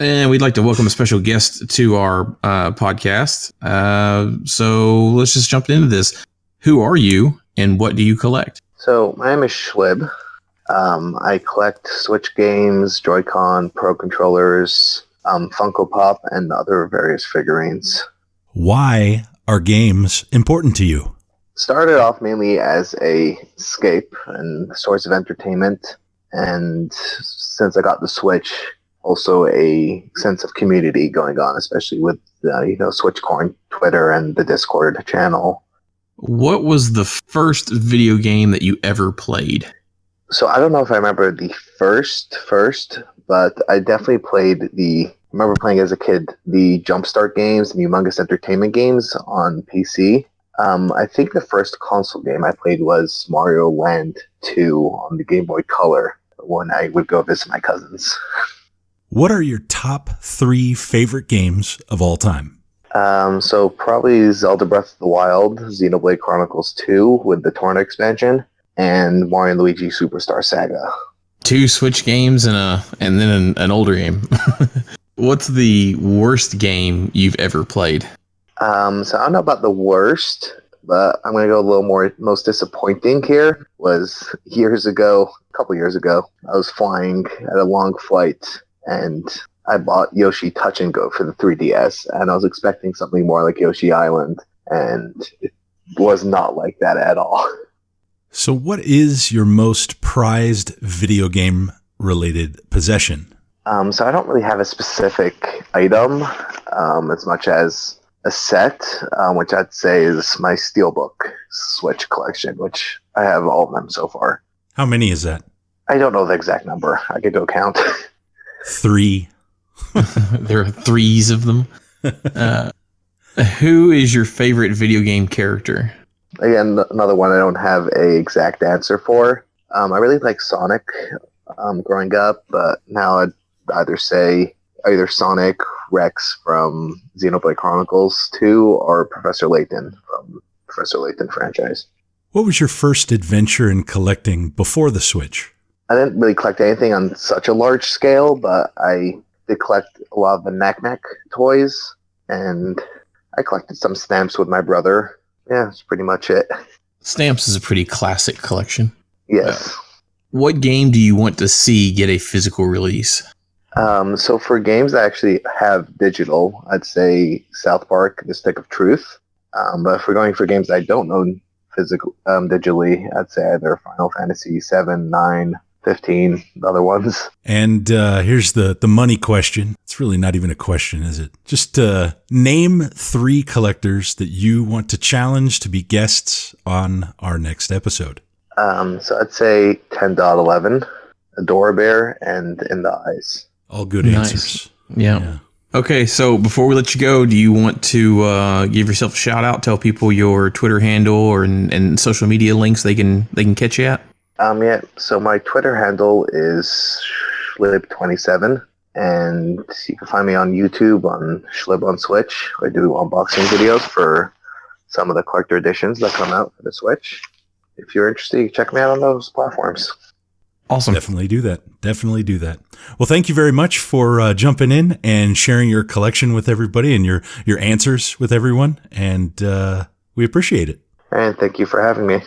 And we'd like to welcome a special guest to our podcast. So let's just jump into this. Who are you and what do you collect? So my name is Shlib. I collect Switch games, Joy-Con, Pro controllers, Funko Pop, and other various figurines. Why are games important to you? Started off mainly as a escape and source of entertainment, and since I got the Switch, also a sense of community going on, especially with SwitchCorn, Twitter, and the Discord channel. What was the first video game that you ever played? So I don't know if I remember the first, but I definitely played I remember playing as a kid the Jumpstart games and Humongous Entertainment games on PC. I think the first console game I played was Mario Land 2 on the Game Boy Color when I would go visit my cousins. What are your top 3 favorite games of all time? So probably Zelda Breath of the Wild, Xenoblade Chronicles 2 with the Torrent expansion, and Mario and Luigi Superstar Saga. 2 Switch games and then an older game. What's the worst game you've ever played? So I don't know about the worst, but I'm going to go a little more most disappointing here. Was a couple years ago, I was flying at a long flight and I bought Yoshi Touch and Go for the 3DS, and I was expecting something more like Yoshi Island, and it was not like that at all. So what is your most prized video game related possession? So I don't really have a specific item as much as a set, which I'd say is my Steelbook Switch collection, which I have all of them so far. How many is that? I don't know the exact number. I could go count. 3. There are 3s of them. Who is your favorite video game character? Again, another one I don't have a exact answer for. I really like Sonic growing up, but now I'd either say either Sonic, Rex from Xenoblade Chronicles 2, or Professor Layton from Professor Layton franchise. What was your first adventure in collecting before the Switch? I didn't really collect anything on such a large scale, but I did collect a lot of the Knack-Knack toys, and I collected some stamps with my brother. Yeah, that's pretty much it. Stamps is a pretty classic collection. Yes. What game do you want to see get a physical release? So for games I actually have digital, I'd say South Park, The Stick of Truth. But if we're going for games I don't know physical digitally, I'd say either Final Fantasy 7, 9, 15, the other ones. And here's the money question. It's really not even a question, is it? Just name 3 collectors that you want to challenge to be guests on our next episode. So I'd say 10.11, Adora-Bear, and In the Eyes. All good Nice. answers. Yeah. Okay, so before we let you go, do you want to give yourself a shout out, tell people your Twitter handle or and social media links they can catch you at? Yeah, so my Twitter handle is shlib27, and you can find me on YouTube on Shlib on Switch. I do unboxing videos for some of the collector editions that come out for the Switch. If you're interested, you can check me out on those platforms. Awesome. Definitely do that. Well, thank you very much for jumping in and sharing your collection with everybody and your answers with everyone. And we appreciate it. And thank you for having me.